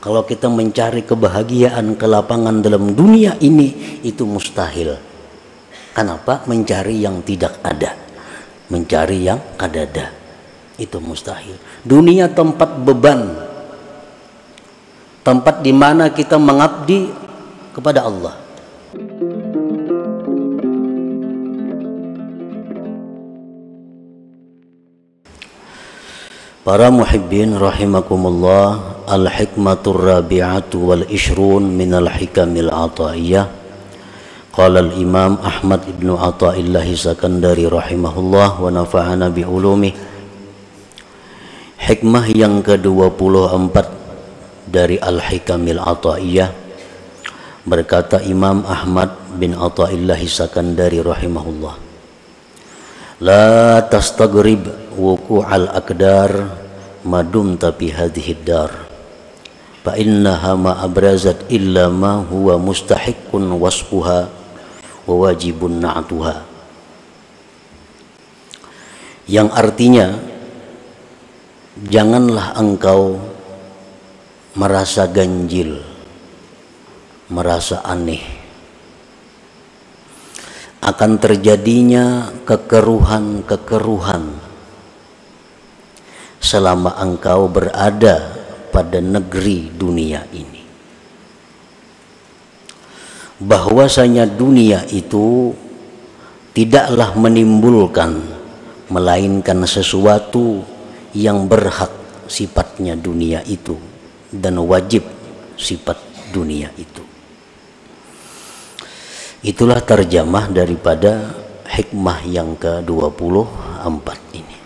Kalau kita mencari kebahagiaan, kelapangan dalam dunia ini, itu mustahil. Kenapa? Mencari yang tidak ada, mencari yang kadada, itu mustahil. Dunia tempat beban, tempat di mana kita mengabdi kepada Allah. Para muhibbin rahimakumullah, al-hikmatur rabi'atu wal ishrun minal hikamil ataiyah. Qala al-imam Ahmad ibn Athaillah Sakandari rahimahullah wa nafa'ana bi'ulumih. Hikmah yang ke-24 dari al-hikamil ataiyah, berkata Imam Ahmad bin Athaillah Sakandari rahimahullah, la tastagrib wuqu'al aqdar madumta fi hadhihi dar fa innaha ma abrazat illa ma huwa mustahiqqun wasfuha wa wajibun na'tuha. Yang artinya, janganlah engkau merasa ganjil, merasa aneh akan terjadinya kekeruhan-kekeruhan selama engkau berada pada negeri dunia ini. Bahwasanya dunia itu tidaklah menimbulkan melainkan sesuatu yang berhak sifatnya dunia itu dan wajib sifat dunia itu. Itulah terjemah daripada hikmah yang ke-24 ini.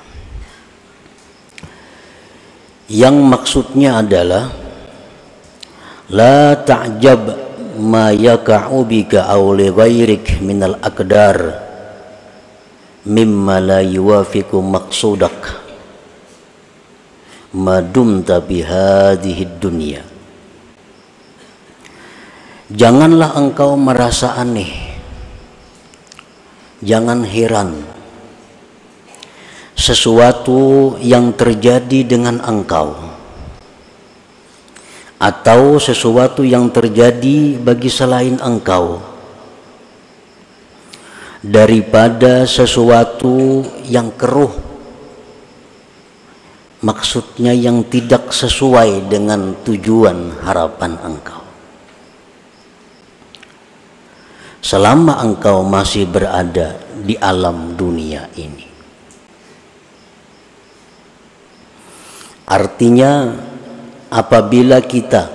Yang maksudnya adalah la ta'jab ma yaka'u bika aw li ghairik minal aqdar mimma la yuwafiqu maqsudak ma dumta bi hadhihi dunya. Janganlah engkau merasa aneh, jangan heran sesuatu yang terjadi dengan engkau atau sesuatu yang terjadi bagi selain engkau daripada sesuatu yang keruh, maksudnya yang tidak sesuai dengan tujuan harapan engkau. Selama engkau masih berada di alam dunia ini, artinya apabila kita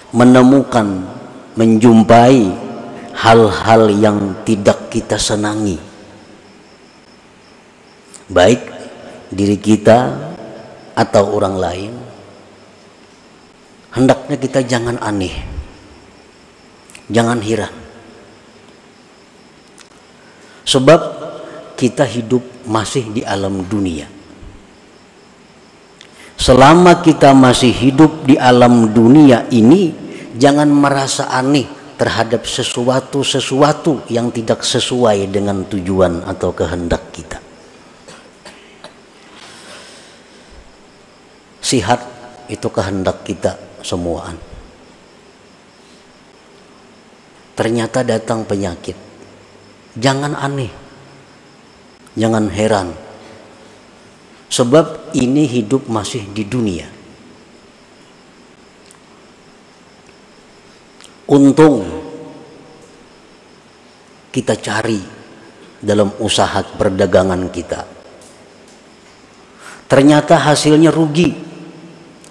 menemukan, menjumpai hal-hal yang tidak kita senangi, baik diri kita atau orang lain, hendaknya kita jangan aneh, jangan heran. Sebab kita hidup masih di alam dunia. Selama kita masih hidup di alam dunia ini, jangan merasa aneh terhadap sesuatu yang tidak sesuai dengan tujuan atau kehendak kita. Sihat itu kehendak kita semuaan. Ternyata datang penyakit, jangan aneh, jangan heran, sebab ini hidup masih di dunia. Untung kita cari dalam usaha perdagangan kita, ternyata hasilnya rugi,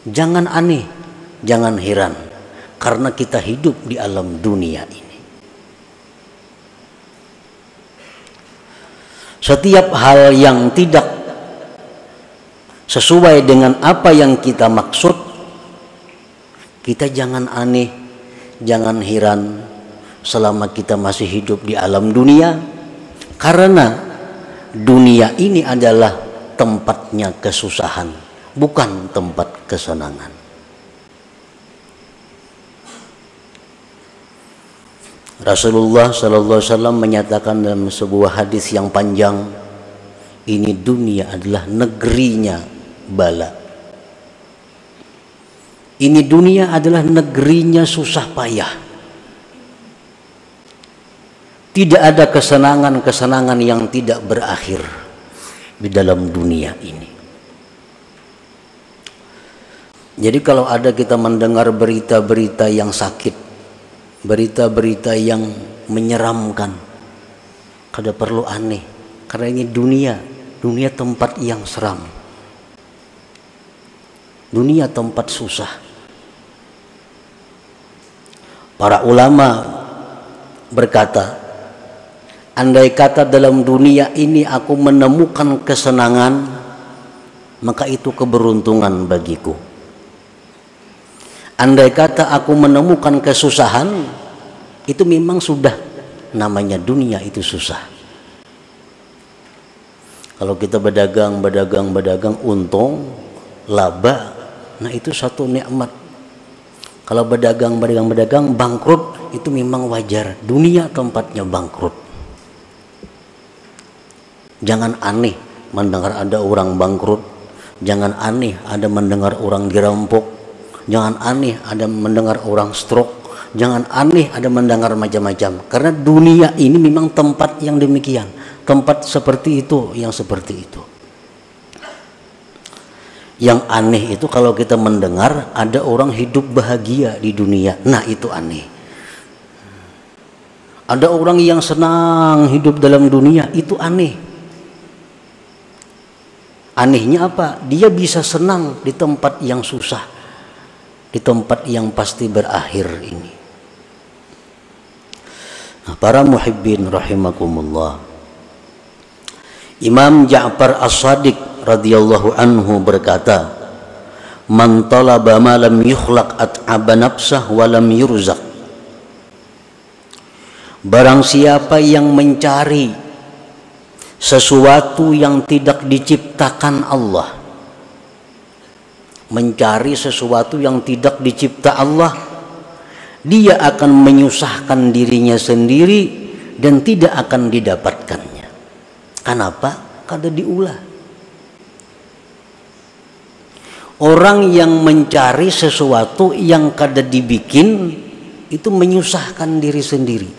jangan aneh, jangan heran, karena kita hidup di alam dunia ini. Setiap hal yang tidak sesuai dengan apa yang kita maksud, kita jangan aneh, jangan heran selama kita masih hidup di alam dunia, karena dunia ini adalah tempatnya kesusahan, bukan tempat kesenangan. Rasulullah sallallahu alaihi wasallam menyatakan dalam sebuah hadis yang panjang, ini dunia adalah negerinya bala. Ini dunia adalah negerinya susah payah. Tidak ada kesenangan-kesenangan yang tidak berakhir di dalam dunia ini. Jadi kalau ada kita mendengar berita-berita yang sakit, berita-berita yang menyeramkan, kada perlu aneh, karena ini dunia tempat yang seram, dunia tempat susah. Para ulama berkata, andai kata dalam dunia ini aku menemukan kesenangan, maka itu keberuntungan bagiku. Andai kata aku menemukan kesusahan, itu memang sudah namanya dunia itu susah. Kalau kita berdagang untung, laba, nah itu satu nikmat. Kalau berdagang bangkrut, itu memang wajar. Dunia tempatnya bangkrut. Jangan aneh mendengar ada orang bangkrut. Jangan aneh ada mendengar orang dirampok. Jangan aneh ada mendengar orang stroke. Jangan aneh ada mendengar macam-macam. Karena dunia ini memang tempat yang demikian. Tempat seperti itu, yang seperti itu. Yang aneh itu kalau kita mendengar ada orang hidup bahagia di dunia. Nah itu aneh. Ada orang yang senang hidup dalam dunia. Itu aneh. Anehnya apa? Dia bisa senang di tempat yang susah, di tempat yang pasti berakhir ini. Nah, para muhibbin rahimakumullah, Imam Ja'far As-Shadiq radhiyallahu anhu berkata, man talaba ma lam yukhlaq at'aba nafsah wa lam yurzaq. Barang siapa yang mencari sesuatu yang tidak diciptakan Allah, mencari sesuatu yang tidak dicipta Allah, dia akan menyusahkan dirinya sendiri dan tidak akan didapatkannya. Kenapa? Kada diulah. Orang yang mencari sesuatu yang kada dibikin itu menyusahkan diri sendiri.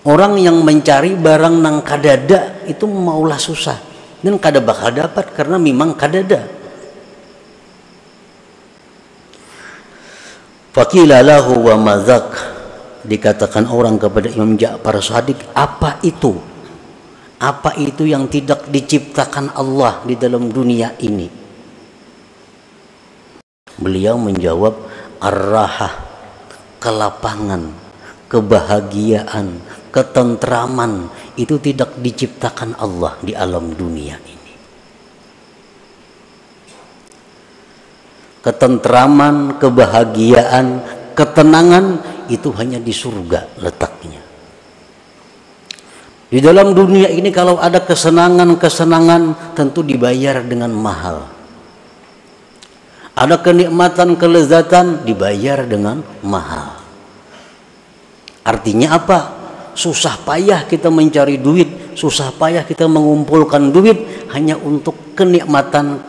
Orang yang mencari barang nang kadada itu maulah susah dan kada bakal dapat karena memang kadada. Faqila lahu wa madzak, dikatakan orang kepada Imam Ja'far Shadiq, apa itu? Apa itu yang tidak diciptakan Allah di dalam dunia ini? Beliau menjawab, ar-rahah, kelapangan, kebahagiaan, ketentraman itu tidak diciptakan Allah di alam dunia ini. Ketentraman, kebahagiaan, ketenangan itu hanya di surga letaknya. Di dalam dunia ini kalau ada kesenangan-kesenangan tentu dibayar dengan mahal. Ada kenikmatan, kelezatan dibayar dengan mahal. Artinya apa? Susah payah kita mencari duit, susah payah kita mengumpulkan duit hanya untuk kenikmatan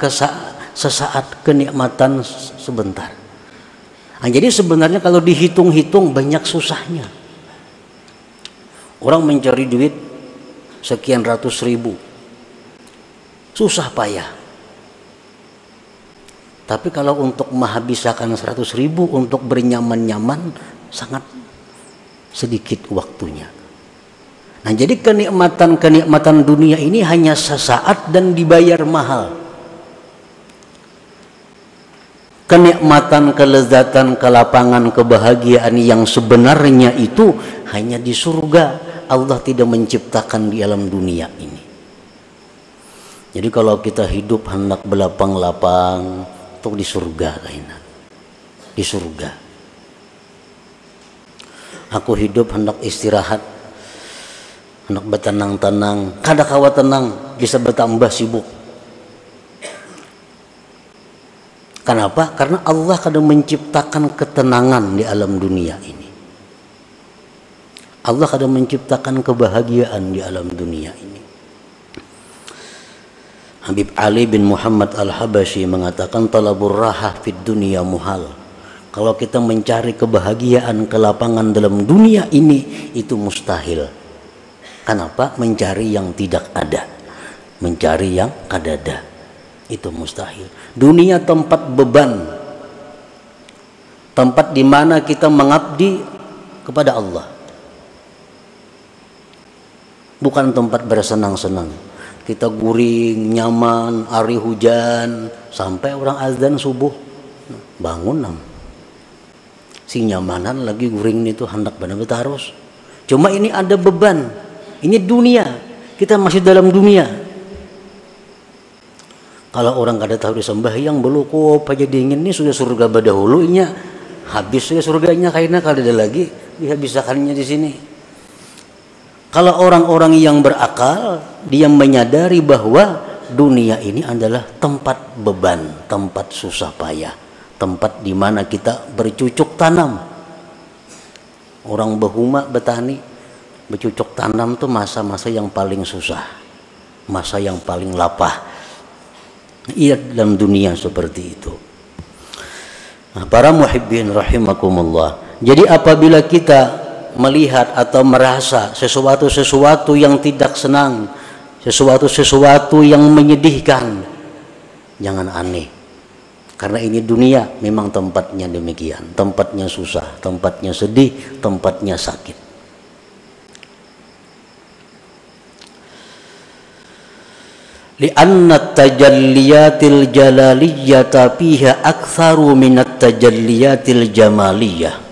sesaat, kenikmatan sebentar. Nah, jadi sebenarnya kalau dihitung-hitung banyak susahnya. Orang mencari duit sekian ratus ribu, susah payah. Tapi kalau untuk menghabiskan 100 ribu untuk bernyaman-nyaman sangat sedikit waktunya. Nah, jadi kenikmatan dunia ini hanya sesaat dan dibayar mahal. Kenikmatan, kelezatan, kelapangan, kebahagiaan yang sebenarnya itu hanya di surga. Allah tidak menciptakan di alam dunia ini. Jadi kalau kita hidup hendak belapang-lapang, itu di surga kainan. Di surga. Aku hidup hendak istirahat, hendak bertenang-tenang, kada kawa tenang, bisa bertambah sibuk. Kenapa? Karena Allah kadang menciptakan ketenangan di alam dunia ini. Allah kadang menciptakan kebahagiaan di alam dunia ini. Habib Ali bin Muhammad Al-Habasyi mengatakan talabur rahah fid dunya muhal. Kalau kita mencari kebahagiaan, kelapangan dalam dunia ini itu mustahil. Kenapa? Mencari yang tidak ada, mencari yang kadada itu mustahil. Dunia tempat beban, tempat di mana kita mengabdi kepada Allah, bukan tempat bersenang-senang. Kita guring, nyaman, hari hujan, sampai orang azan subuh, bangun nam. Si nyamanan lagi guring itu hendak benar-benar harus. Cuma ini ada beban, ini dunia, kita masih dalam dunia. Kalau orang kada tahu disembahyang belum kok aja dingin ini sudah surga badahulunya, habis sudah surganya karena kada ada lagi dihabisakannya di sini. Kalau orang-orang yang berakal, dia menyadari bahwa dunia ini adalah tempat beban, tempat susah payah, tempat di mana kita bercucuk tanam. Orang behuma betani, bercucuk tanam tuh masa-masa yang paling susah, masa yang paling lapah. Iya, dalam dunia seperti itu. Nah, para muhibbin rahimakumullah. Jadi apabila kita melihat atau merasa sesuatu yang tidak senang, sesuatu yang menyedihkan, jangan aneh, karena ini dunia memang tempatnya demikian, tempatnya susah, tempatnya sedih, tempatnya sakit. Li'anna tajalliyatil jalaliyyata fiha aktsaru minat tajalliyatil jamaliyah.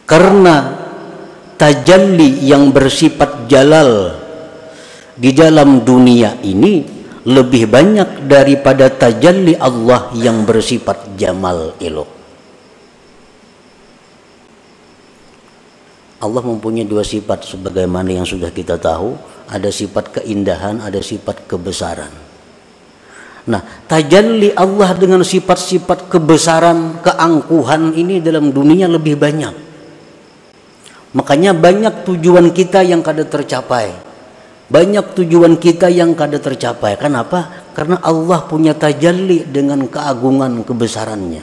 Karena tajalli yang bersifat jalal di dalam dunia ini lebih banyak daripada tajalli Allah yang bersifat jamal elok. Allah mempunyai dua sifat sebagaimana yang sudah kita tahu, ada sifat keindahan, ada sifat kebesaran. Nah, tajalli Allah dengan sifat-sifat kebesaran, keangkuhan ini dalam dunia lebih banyak. Makanya banyak tujuan kita yang kada tercapai. Banyak tujuan kita yang kada tercapai. Kenapa? Karena Allah punya tajalli dengan keagungan kebesarannya.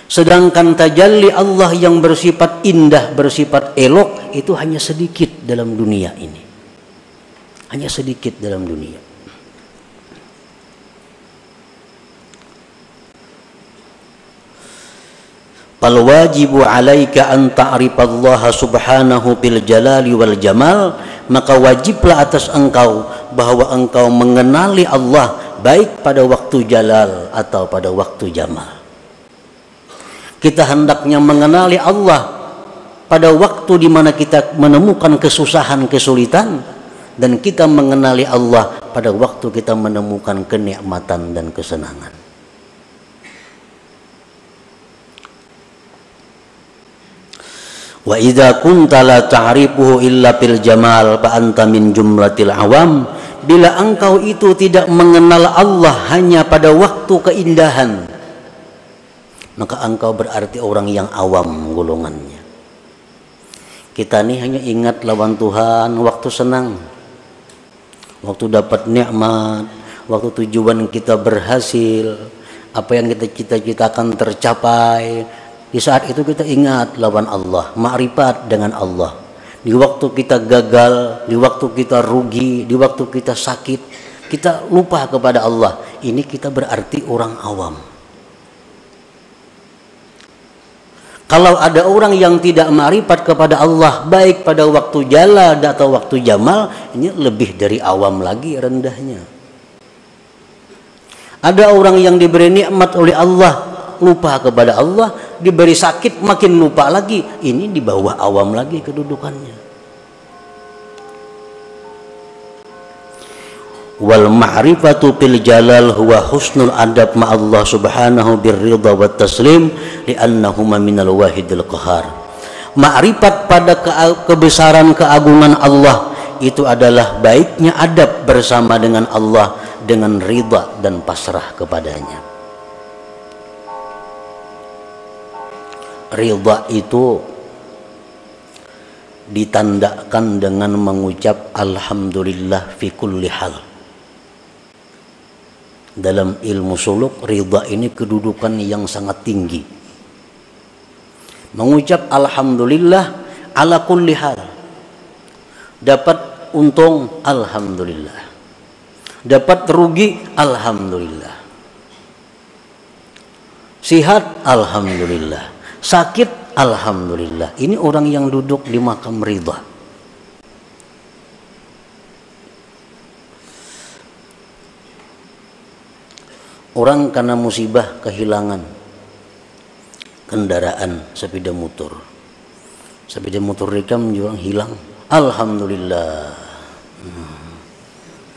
Sedangkan tajalli Allah yang bersifat indah, bersifat elok, itu hanya sedikit dalam dunia ini. Hanya sedikit dalam dunia. Fal wajibu alaika an ta'rifallaha subhanahu bil jalali wal jamal, maka wajiblah atas engkau bahwa engkau mengenali Allah baik pada waktu jalal atau pada waktu jamal. Kita hendaknya mengenali Allah pada waktu di mana kita menemukan kesusahan, kesulitan, dan kita mengenali Allah pada waktu kita menemukan kenikmatan dan kesenangan. Wa idza kunta la ta'rifuhu illa bil jamal fa anta min jumlatil awam. Bila engkau itu tidak mengenal Allah hanya pada waktu keindahan, maka engkau berarti orang yang awam golongannya. Kita ini hanya ingat lawan Tuhan waktu senang, waktu dapat nikmat, waktu tujuan kita berhasil, apa yang kita cita-citakan tercapai. Di saat itu kita ingat lawan Allah, ma'rifat dengan Allah. Di waktu kita gagal, di waktu kita rugi, di waktu kita sakit, kita lupa kepada Allah. Ini kita berarti orang awam. Kalau ada orang yang tidak ma'rifat kepada Allah, baik pada waktu jalal atau waktu jamal, ini lebih dari awam lagi rendahnya. Ada orang yang diberi nikmat oleh Allah, lupa kepada Allah, diberi sakit makin lupa lagi, ini di bawah awam lagi kedudukannya. Wal ma'rifatu bil jalal huwa husnul adab ma Allah subhanahu birridha wat taslim li'annahuma minal wahidil qahar. Ma'rifat pada kebesaran keagungan Allah itu adalah baiknya adab bersama dengan Allah dengan ridha dan pasrah kepadanya. Ridha itu ditandakan dengan mengucap alhamdulillah fi kulli hal. Dalam ilmu suluk, ridha ini kedudukan yang sangat tinggi. Mengucap alhamdulillah ala kulli hal. Dapat untung, alhamdulillah. Dapat rugi, alhamdulillah. Sihat, alhamdulillah. Sakit, alhamdulillah. Ini orang yang duduk di makam ridha. Orang karena musibah kehilangan kendaraan sepeda motor. Sepeda motor mereka menjual hilang. Alhamdulillah.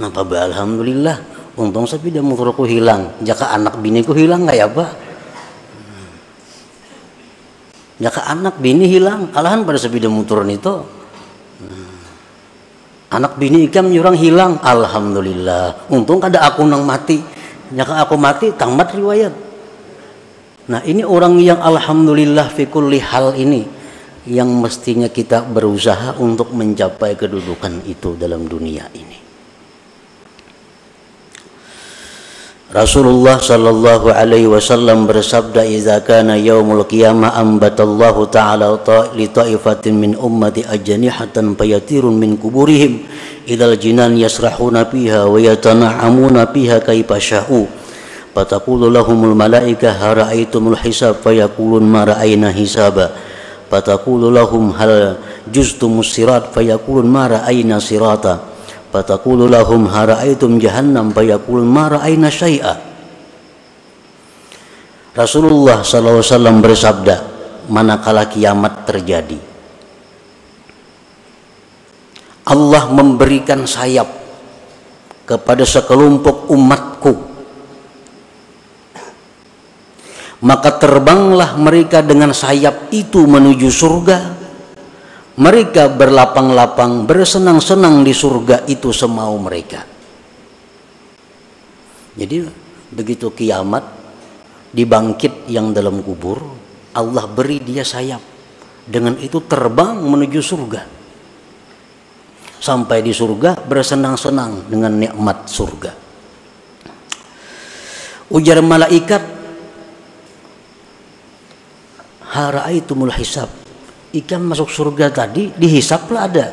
Napa ba alhamdulillah? Untung sepeda motorku hilang. Jaka anak biniku hilang nggak ya Pak? Jaka anak bini hilang, alahan pada sepeda motor itu. Anak bini ikam jurang hilang, alhamdulillah. Untung kada aku nang mati. Jaka aku mati, tamat riwayat. Nah ini orang yang alhamdulillah fi kulli hal ini, yang mestinya kita berusaha untuk mencapai kedudukan itu dalam dunia ini. Rasulullah sallallahu alaihi wasallam bersabda, "Idza kana yaumul qiyamah ambatallahu ta'ala li ta'ifatin min ummati ajnihatan fayatirun min kuburihim ilal jinan yasrahuna fiha wa yatana'amuna fiha kaifa sya'u. Fataqulu lahumul malaika hara'aitumul hisab fayaqulun ma ra'ayna hisaba. Fataqulu lahum hal juztumus sirat fayaqulun ma ra'ayna sirata. Fataqulu lahum hara'aitum jahannam fayaqulun ma ra'ayna syai'a." Rasulullah SAW bersabda, manakala kiamat terjadi, Allah memberikan sayap kepada sekelompok umatku, maka terbanglah mereka dengan sayap itu menuju surga. Mereka berlapang-lapang, bersenang-senang di surga itu semau mereka. Jadi begitu kiamat, dibangkit yang dalam kubur, Allah beri dia sayap. Dengan itu terbang menuju surga. Sampai di surga bersenang-senang dengan nikmat surga. Ujar malaikat, hara'aitumul hisab. Ikan masuk surga tadi dihisaplah ada.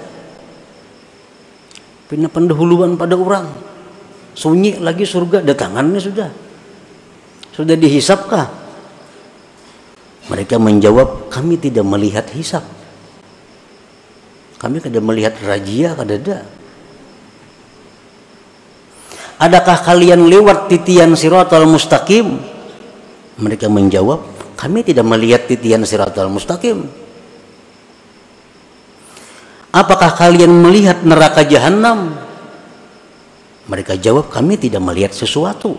Pindah pendahuluan pada orang. Sunyi lagi surga, datangannya sudah. Sudah dihisapkah? Mereka menjawab, kami tidak melihat hisap. Kami tidak melihat razia, kada ada. Adakah kalian lewat titian siratal mustaqim? Mereka menjawab, kami tidak melihat titian siratal mustaqim. Apakah kalian melihat neraka jahanam? Mereka jawab, kami tidak melihat sesuatu.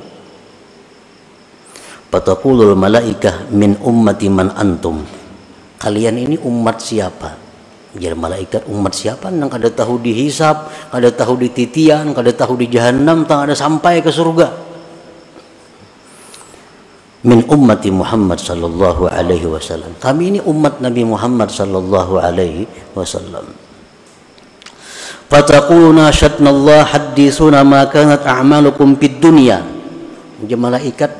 Fataqulul malaikah min ummati man antum. Kalian ini umat siapa? Jadi malaikat, umat siapa? Nang kada tahu dihisab, kada tahu di titian, kada tahu di jahanam, tang ada sampai ke surga. Min ummati Muhammad sallallahu alaihi wasallam. Kami ini umat Nabi Muhammad sallallahu alaihi wasallam. Fataquluna syatnallah hadditsuna ma kanat a'malukum fid dunya. Jadi malaikat,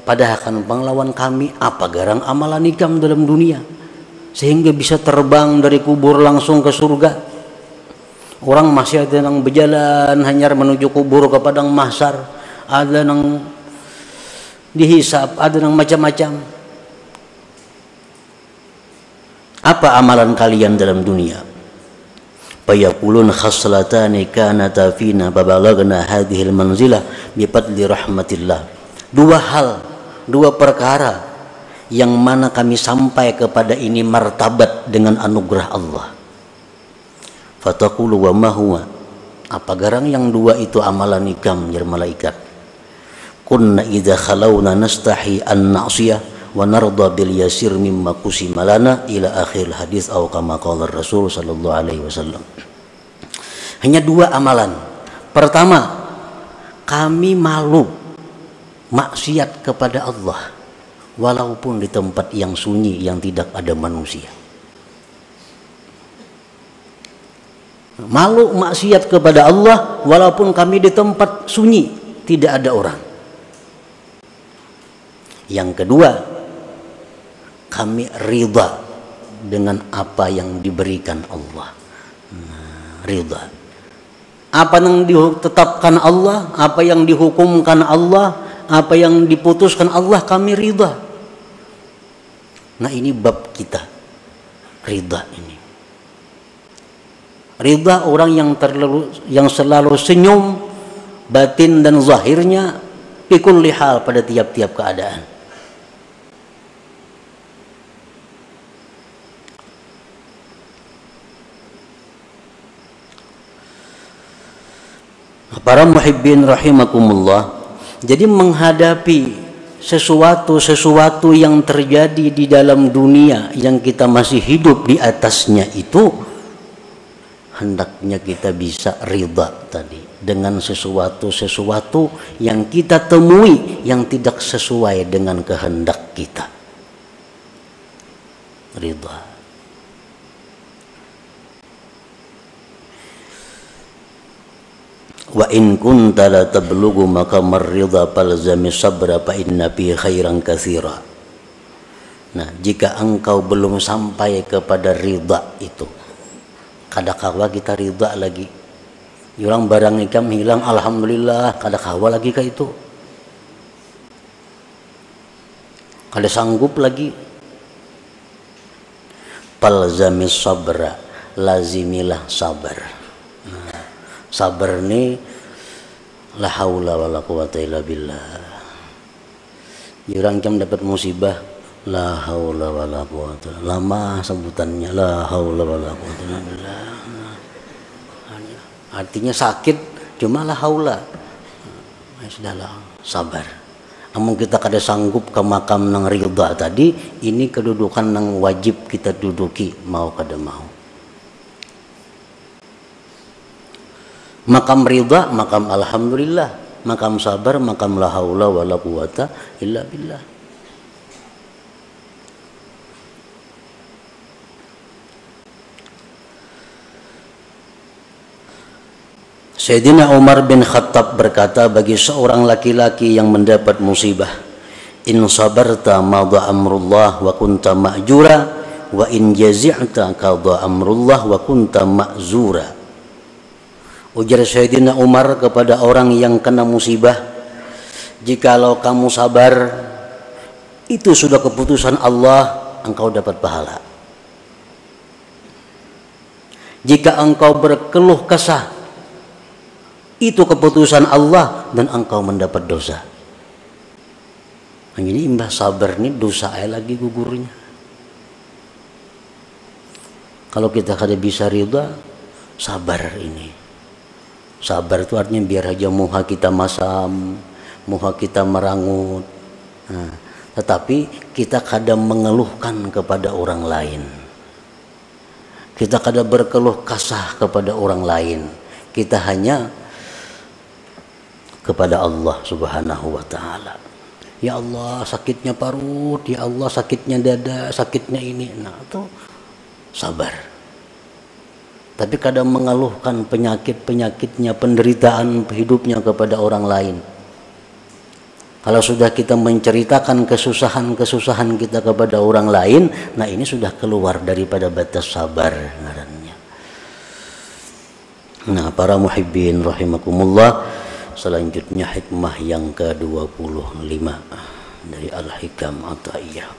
padahal panglawan kami apa garang amalan ikam dalam dunia sehingga bisa terbang dari kubur langsung ke surga. Orang masih ada yang berjalan hanyar menuju kubur ke padang mahsyar, ada yang dihisab, ada yang macam-macam. Apa amalan kalian dalam dunia? Fayaqulun khaslatani kanata fina babalagna hadhil manzilah bifadli rahmatillah. Dua perkara yang mana kami sampai kepada ini martabat dengan anugerah Allah. Fataqulu wa ma huwa. Apa garang yang dua itu amalan ikam ya malaikat? Kunna idza khalawna nastahi an na'siyah wa narda bil yasir mimma qusima lana ila akhir hadis atau kama qala Rasul sallallahu alaihi wasallam. Hanya dua amalan. Pertama, kami malu maksiat kepada Allah walaupun di tempat yang sunyi yang tidak ada manusia. Malu maksiat kepada Allah walaupun kami di tempat sunyi, tidak ada orang. Yang kedua, kami ridha dengan apa yang diberikan Allah. Ridha. Apa yang ditetapkan Allah, apa yang dihukumkan Allah, apa yang diputuskan Allah, kami ridha. Nah, ini bab kita. Ridha ini. Ridha orang yang selalu senyum batin dan zahirnya pikul lihal pada tiap-tiap keadaan. Para muhibbin rahimakumullah, jadi menghadapi sesuatu yang terjadi di dalam dunia yang kita masih hidup di atasnya itu, hendaknya kita bisa ridha tadi dengan sesuatu yang kita temui yang tidak sesuai dengan kehendak kita. Ridha. Wa in kunta la tablughu maqamar ridha falzami sabra fa inna fi khairan katsira. Nah, jika engkau belum sampai kepada ridha itu, kadakawa kita ridha lagi. Orang barang ikam hilang, alhamdulillah, kadakawa lagi ke itu. Kada sanggup lagi. Falzami sabra, lazimilah sabar. Nah, sabar ni la haula wala quwata illa billah. Orang jam dapat musibah, la haula wala quwata. Lama sebutannya, la haula wala quwata illa billah. Artinya sakit, cuma la haula. Sudahlah, sabar. Amun kita kada sanggup ke makam nang ridha tadi, ini kedudukan nang wajib kita duduki, mau kada mau. Makam ridha, makam alhamdulillah, makam sabar, makam la haula wala quwata illa billah. Sayyidina Umar bin Khattab berkata bagi seorang laki-laki yang mendapat musibah, in sabarta madha amrullah wa kunta ma'jura wa in jazi'ta qadha amrullah wa kunta ma'zura. Ujar Sayyidina Umar kepada orang yang kena musibah, jikalau kamu sabar, itu sudah keputusan Allah, engkau dapat pahala. Jika engkau berkeluh kesah, itu keputusan Allah dan engkau mendapat dosa. Ini imbah sabar ini dosa lagi gugurnya. Kalau kita kada bisa ridha, sabar ini. Sabar itu artinya biar aja muha kita masam, muha kita merangut. Nah, tetapi kita kadang mengeluhkan kepada orang lain. Kita kadang berkeluh kasah kepada orang lain. Kita hanya kepada Allah Subhanahu wa ta'ala. Ya Allah sakitnya parut, ya Allah sakitnya dada, sakitnya ini. Nah, itu sabar. Tapi kadang mengeluhkan penyakit-penyakitnya, penderitaan hidupnya kepada orang lain. Kalau sudah kita menceritakan kesusahan-kesusahan kita kepada orang lain, nah ini sudah keluar daripada batas sabar ngarannya. Nah, para muhibbin rahimakumullah, selanjutnya hikmah yang ke-25 dari Al-Hikam Athaiyah.